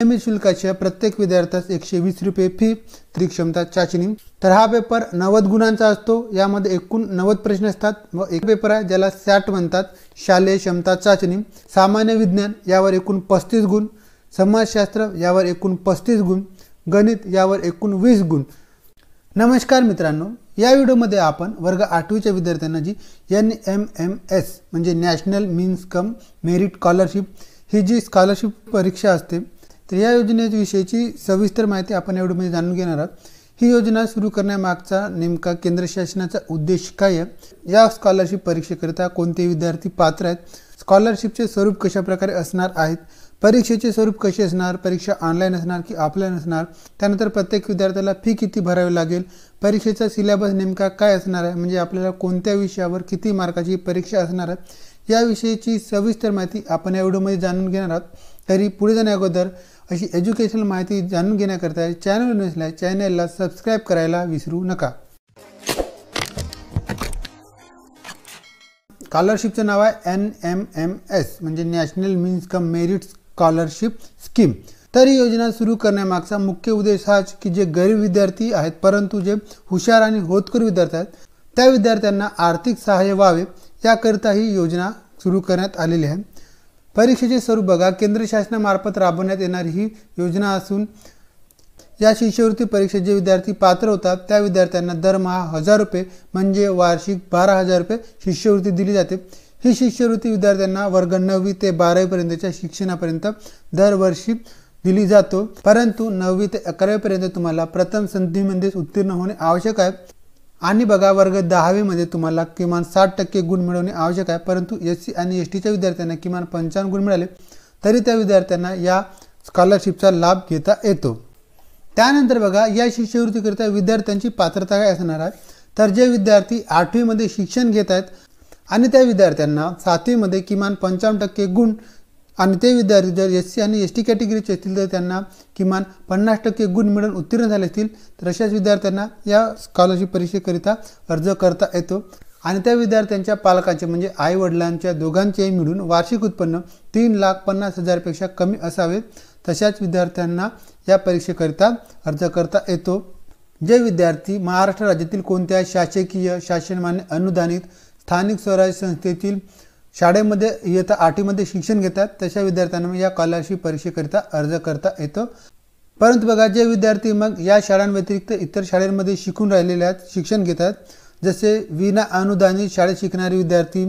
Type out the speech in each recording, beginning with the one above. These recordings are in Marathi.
नियमित शुल्काच्या प्रत्येक विद्यार्थ्यास 120 रुपये फी त्रिक्षमता चाचणी। तर हा पेपर 90 गुणांचा असतो। यामध्ये एकूण 90 प्रश्न असतात व एक पेपर आहे ज्याला सॅट म्हणतात, शालेय क्षमता चाचणी। सामान्य विज्ञान यावर एकूण 35 गुण, समाजशास्त्र यावर एकूण 35 गुण, गणित यावर एकूण 20 गुण। नमस्कार मित्रांनो, या व्हिडिओमध्ये आपण वर्ग 8वीच्या विद्यार्थ्यांना जी NMMS म्हणजे national means cum merit scholarship ही जी स्कॉलरशिप परीक्षा असते, तर या योजनेविषयीची सविस्तर माहिती आपण या व्हिडिओमध्ये जाणून घेणार आहोत। ही योजना सुरू करण्यामागचा नेमका केंद्र शासनाचा उद्देश काय आहे, या स्कॉलरशिप परीक्षेकरिता कोणते विद्यार्थी पात्र आहेत, स्कॉलरशिपचे स्वरूप कशा प्रकारे असणार आहेत, परीक्षेचे स्वरूप कसे असणार, परीक्षा ऑनलाईन असणार की ऑफलाईन असणार, त्यानंतर प्रत्येक विद्यार्थ्याला फी किती भरावी लागेल, परीक्षेचा सिलेबस नेमका काय असणार आहे, म्हणजे आपल्याला कोणत्या विषयावर किती मार्काची परीक्षा असणार आहे, याविषयीची सविस्तर माहिती आपण या व्हिडिओमध्ये जाणून घेणार आहोत। तरी पुढे जाण्या अगोदर अशी एज्युकेशनल माहिती जाणून घेण्याकरता चॅनल नसल्यास चॅनलला सबस्क्राइब करायला विसरू नका। स्कॉलरशिपचं नाव आहे NMMS म्हणजे national means cum merit scholarship scheme. तर ही योजना सुरू करण्यामागचा मुख्य उद्देश हाच की जे गरीब विद्यार्थी आहेत परंतु जे हुशार आणि होतकरू विद्यार्थी आहेत त्या विद्यार्थ्यांना आर्थिक सहाय्य व्हावे याकरिता ही योजना सुरू करण्यात आलेली आहे। परीक्षेचे स्वरूप बघा, केंद्र शासनामार्फत राबवण्यात येणारी ही योजना असून या शिष्यवृत्ती परीक्षेत जे विद्यार्थी पात्र होतात त्या विद्यार्थ्यांना दरमहा 1000 रुपये म्हणजे वार्षिक 12,000 रुपये शिष्यवृत्ती दिली जाते। ही शिष्यवृत्ती विद्यार्थ्यांना वर्ग 9वी ते 12वी पर्यंतच्या शिक्षणापर्यंत दरवर्षी दिली जातो, परंतु 9वी ते 11वी पर्यंत तुम्हाला प्रथम संधीमध्ये उत्तीर्ण होणे आवश्यक आहे। आणि बघा, वर्ग 10वी मध्ये तुम्हाला किमान 60% गुण मिळवणे आवश्यक आहे, परंतु SC आणि STच्या विद्यार्थ्यांना किमान 55 गुण मिळाले तरी त्या विद्यार्थ्यांना या स्कॉलरशिपचा लाभ घेता येतो। त्यानंतर बघा, या शिष्यवृत्तीकरिता विद्यार्थ्यांची पात्रता काय असणार आहे, तर जे विद्यार्थी 8वी मध्ये शिक्षण घेत आहेत आणि त्या विद्यार्थ्यांना 7वी मध्ये किमान 55% गुण आणि ते विद्यार्थी जर SC आणि ST कॅटेगरीचे असतील तर त्यांना किमान 50% गुण मिळवून उत्तीर्ण झाले असतील तर अशाच विद्यार्थ्यांना या स्कॉलरशिप परीक्षेकरिता अर्ज करता येतो। आणि त्या विद्यार्थ्यांच्या पालकांचे म्हणजे आई वडिलांच्या दोघांचेही मिळून वार्षिक उत्पन्न 3,50,000 पेक्षा कमी असावे, तशाच विद्यार्थ्यांना या परीक्षेकरिता अर्ज करता येतो। जे विद्यार्थी महाराष्ट्र राज्यातील कोणत्या शासकीय शासनमान्य अनुदानित स्थानिक स्वराज्य संस्थेतील शाळेमध्ये इयत्ता 8वी मध्ये शिक्षण घेतात तशा विद्यार्थ्यांना या स्कॉलरशिप परीक्षेकरिता अर्ज करता येतो। परंतु बघा, जे विद्यार्थी मग या शाळांव्यतिरिक्त इतर शाळांमध्ये शिकून राहिलेले आहेत, शिक्षण घेतात, जसे विना अनुदानित शाळेत शिकणारे विद्यार्थी,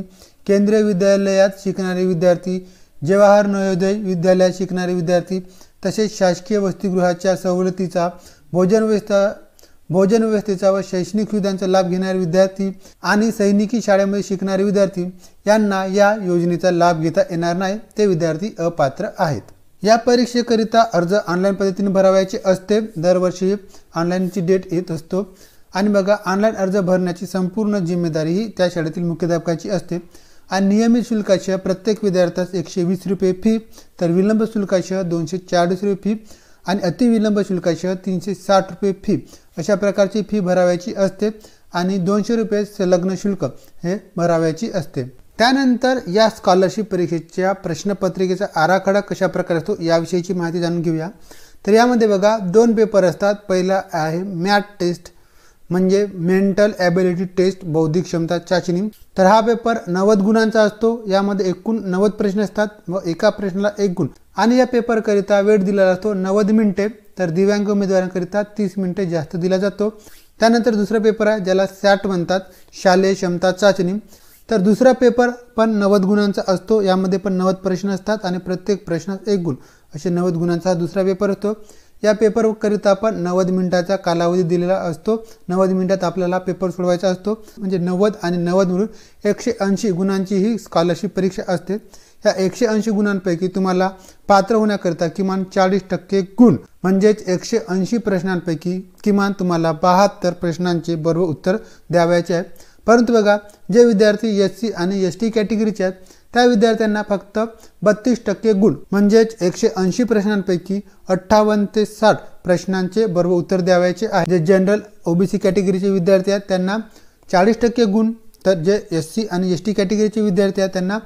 केंद्रीय विद्यालयात शिकणारे विद्यार्थी, जवाहर नवोदय विद्यालयात शिकणारे विद्यार्थी, तसेच शासकीय वसतिगृहाच्या सवलतीचा, भोजन व्यवस्थेचा व शैक्षणिक सुविधांचा लाभ घेणारे विद्यार्थी आणि सैनिकी शाळेमध्ये शिकणारे विद्यार्थी यांना या योजनेचा लाभ घेता येणार नाही, ते विद्यार्थी अपात्र आहेत। या परीक्षेकरिता अर्ज ऑनलाईन पद्धतीने भरावयाचे असते, दरवर्षी ऑनलाईनची डेट येत असतो। आणि बघा, ऑनलाईन अर्ज भरण्याची संपूर्ण जिम्मेदारी ही त्या शाळेतील मुख्याध्यापकाची असते। आणि नियमित शुल्काच्या प्रत्येक विद्यार्थ्यास 120 रुपये फी, तर विलंब शुल्कासह 240 रुपये फी आणि अतिविलंब शुल्कासह 360 रुपये फी अशा प्रकारची फी भरावयाची असते आणि 200 रुपये संलग्न शुल्क हे भरावयाची असते। त्यानंतर या स्कॉलरशिप परीक्षेच्या प्रश्नपत्रिकेचा आराखडा कशा प्रकारे असतो याविषयीची माहिती जाणून घेऊया। तर यामध्ये बघा, 2 पेपर असतात। पहिला आहे मॅथ टेस्ट म्हणजे मेंटल ॲबिलिटी टेस्ट, बौद्धिक क्षमता चाचणी। तर हा पेपर 90 गुणांचा असतो। यामध्ये एकूण 90 प्रश्न असतात व एका प्रश्नाला 1 गुण आणि या पेपर करिता वेळ दिलेला असतो 90 मिनिटे, तर दिव्यांग उमेदवारांकरिता 30 मिनिटे जास्त दिला जातो। त्यानंतर दुसरा पेपर आहे ज्याला सॅट म्हणतात, शालेय क्षमता चाचणी। तर दुसरा पेपर पण 90 गुणांचा असतो। यामध्ये पण 90 प्रश्न असतात आणि प्रत्येक प्रश्नात 1 गुण असे 90 गुणांचा हा दुसरा पेपर असतो। या पेपर करिता पण 90 मिनिटाचा कालावधी दिलेला असतो। 90 मिनिटात आपल्याला पेपर सोडवायचा असतो, म्हणजे 90 आणि 90 मिळून 180 गुणांची ही स्कॉलरशिप परीक्षा असते। या 180 गुणांपैकी तुम्हाला पात्र होण्याकरिता किमान 40% गुण म्हणजेच 180 प्रश्नांपैकी किमान तुम्हाला 72 प्रश्नांचे बरोबर उत्तर द्यावयाचे आहे। परंतु बघा, जे विद्यार्थी SC आणि ST कॅटेगरीचे आहेत त्या विद्यार्थ्यांना फक्त 32% गुण म्हणजेच 180 प्रश्नांपैकी 58 ते 60 प्रश्नांचे बरोबर उत्तर द्यावयाचे आहे। जे जनरल OBC कॅटेगरीचे विद्यार्थी आहेत त्यांना 40% गुण, तर जे SC आणि ST कॅटेगरीचे विद्यार्थी आहेत त्यांना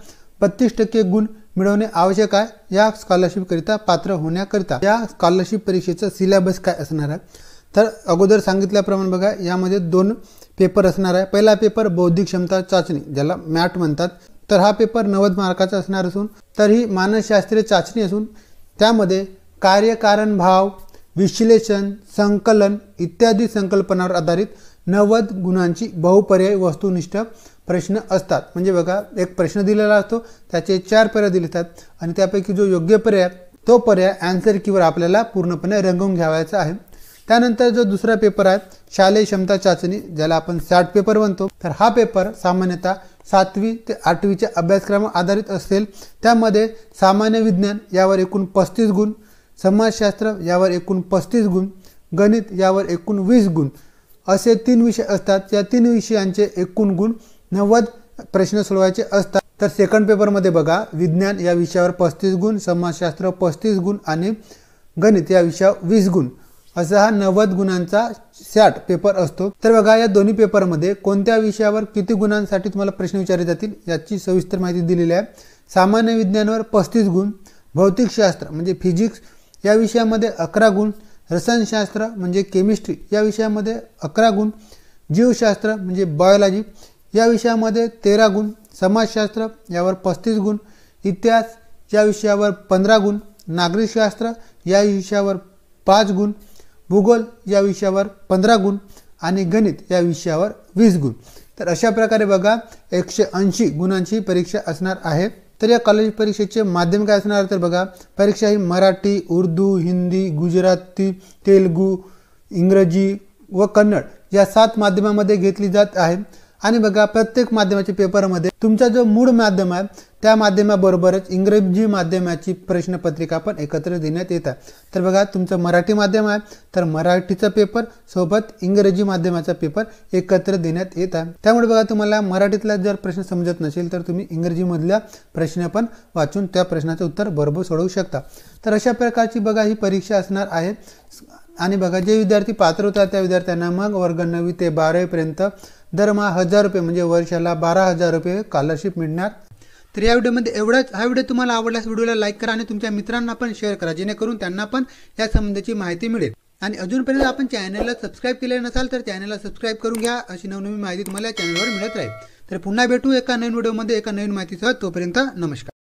32% गुण मिळवणे आवश्यक आहे या स्कॉलरशिपकरिता पात्र होण्याकरिता। या स्कॉलरशिप परीक्षेचं सिलेबस काय असणार आहे तर अगोदर सांगितल्याप्रमाणे बघा यामध्ये 2 पेपर असणार आहे। पहिला पेपर बौद्धिक क्षमता चाचणी ज्याला मॅट म्हणतात, तर हा पेपर 90 मार्काचा असणार असून तर ही मानसशास्त्रीय चाचणी असून त्यामध्ये कार्यकारण भाव, विश्लेषण, संकलन इत्यादी संकल्पनांवर आधारित 90 गुणांची बहुपर्यायी वस्तुनिष्ठ प्रश्न असतात। म्हणजे बघा एक प्रश्न दिलेला असतो, त्याचे 4 पर्याय दिले असतात आणि त्यापैकी जो योग्य पर्याय तो पर्याय आन्सर कीवर आपल्याला पूर्णपणे रंगवून घ्यावायचा आहे। त्यानंतर जो दुसरा पेपर आहे शालेय क्षमता चाचणी ज्याला आपण सॅट पेपर म्हणतो, तर हा पेपर सामान्यतः 7वी ते 8वीच्या अभ्यासक्रमावर आधारित असेल। त्यामध्ये सामान्य विज्ञान यावर एकूण 35 गुण, समाजशास्त्र यावर एकूण 35 गुण, गणित यावर एकूण 20 गुण असे 3 विषय असतात। या 3 विषयांचे एकूण गुण 90 प्रश्न सोडवायचे असतात। तर सेकंड पेपरमध्ये बघा विज्ञान या विषयावर 35 गुण, समाजशास्त्र 35 गुण आणि गणित या विषयावर 20 गुण असा हा 90 गुणांचा सॅट पेपर असतो। तर बघा या दोन्ही पेपरमध्ये कोणत्या विषयावर किती गुणांसाठी तुम्हाला प्रश्न विचारले जातील याची सविस्तर माहिती दिलेली आहे। सामान्य विज्ञानावर 35 गुण, भौतिकशास्त्र म्हणजे फिजिक्स या विषयामध्ये 11 गुण, रसायनशास्त्र म्हणजे केमिस्ट्री या विषयामध्ये 11 गुण, जीवशास्त्र म्हणजे बायोलॉजी या विषयामध्ये 13 गुण, समाजशास्त्र यावर 35 गुण, इतिहास या विषयावर 15 गुण, नागरिकशास्त्र या विषयावर 5 गुण, भूगोल या विषयावर 15 गुण आणि गणित या विषयावर 20 गुण। तर अशा प्रकारे बघा 180 गुणांची परीक्षा असणार आहे। तर या कॉलेज परीक्षेचे माध्यम काय असणार तर बघा परीक्षा ही मराठी, उर्दू, हिंदी, गुजराती, तेलुगू, इंग्रजी व कन्नड या 7 माध्यमामध्ये घेतली जात आहे। आणि बघा प्रत्येक माध्यमाच्या पेपरमध्ये तुमचा जो मूळ माध्यम आहे त्या माध्यमाबरोबरच इंग्रजी माध्यमाची प्रश्नपत्रिका पण एकत्र देण्यात येतात। तर बघा तुमचं मराठी माध्यम आहे तर मराठीचा पेपर सोबत इंग्रजी माध्यमाचा पेपर एकत्र देण्यात येत आहे। त्यामुळे बघा तुम्हाला मराठीतला जर प्रश्न समजत नसेल तर तुम्ही इंग्रजीमधल्या प्रश्न पण वाचून त्या प्रश्नाचं उत्तर बरोबर सोडवू शकता। तर अशा प्रकारची बघा ही परीक्षा असणार आहे। आणि बघा जे विद्यार्थी पात्र होतात त्या विद्यार्थ्यांना मग वर्ग 9वी ते 12वी पर्यंत दरमहा 1000 रुपये म्हणजे वर्षाला 12,000 रुपये स्कॉलरशिप मिळणार। तर या व्हिडिओमध्ये एवढंच। हा व्हिडिओ तुम्हाला आवडल्यास व्हिडिओला लाईक करा आणि तुमच्या मित्रांना पण शेअर करा जेणेकरून त्यांना पण या संबंधीची माहिती मिळेल। आणि अजूनपर्यंत आपण चॅनलला सबस्क्राईब केले नसाल तर चॅनलला सबस्क्राईब करून घ्या, अशी नवनवीन माहिती तुम्हाला या चॅनलवर मिळत राहील। तर पुन्हा भेटू एका नवीन व्हिडिओमध्ये एका नवीन माहितीसह, तोपर्यंत नमस्कार।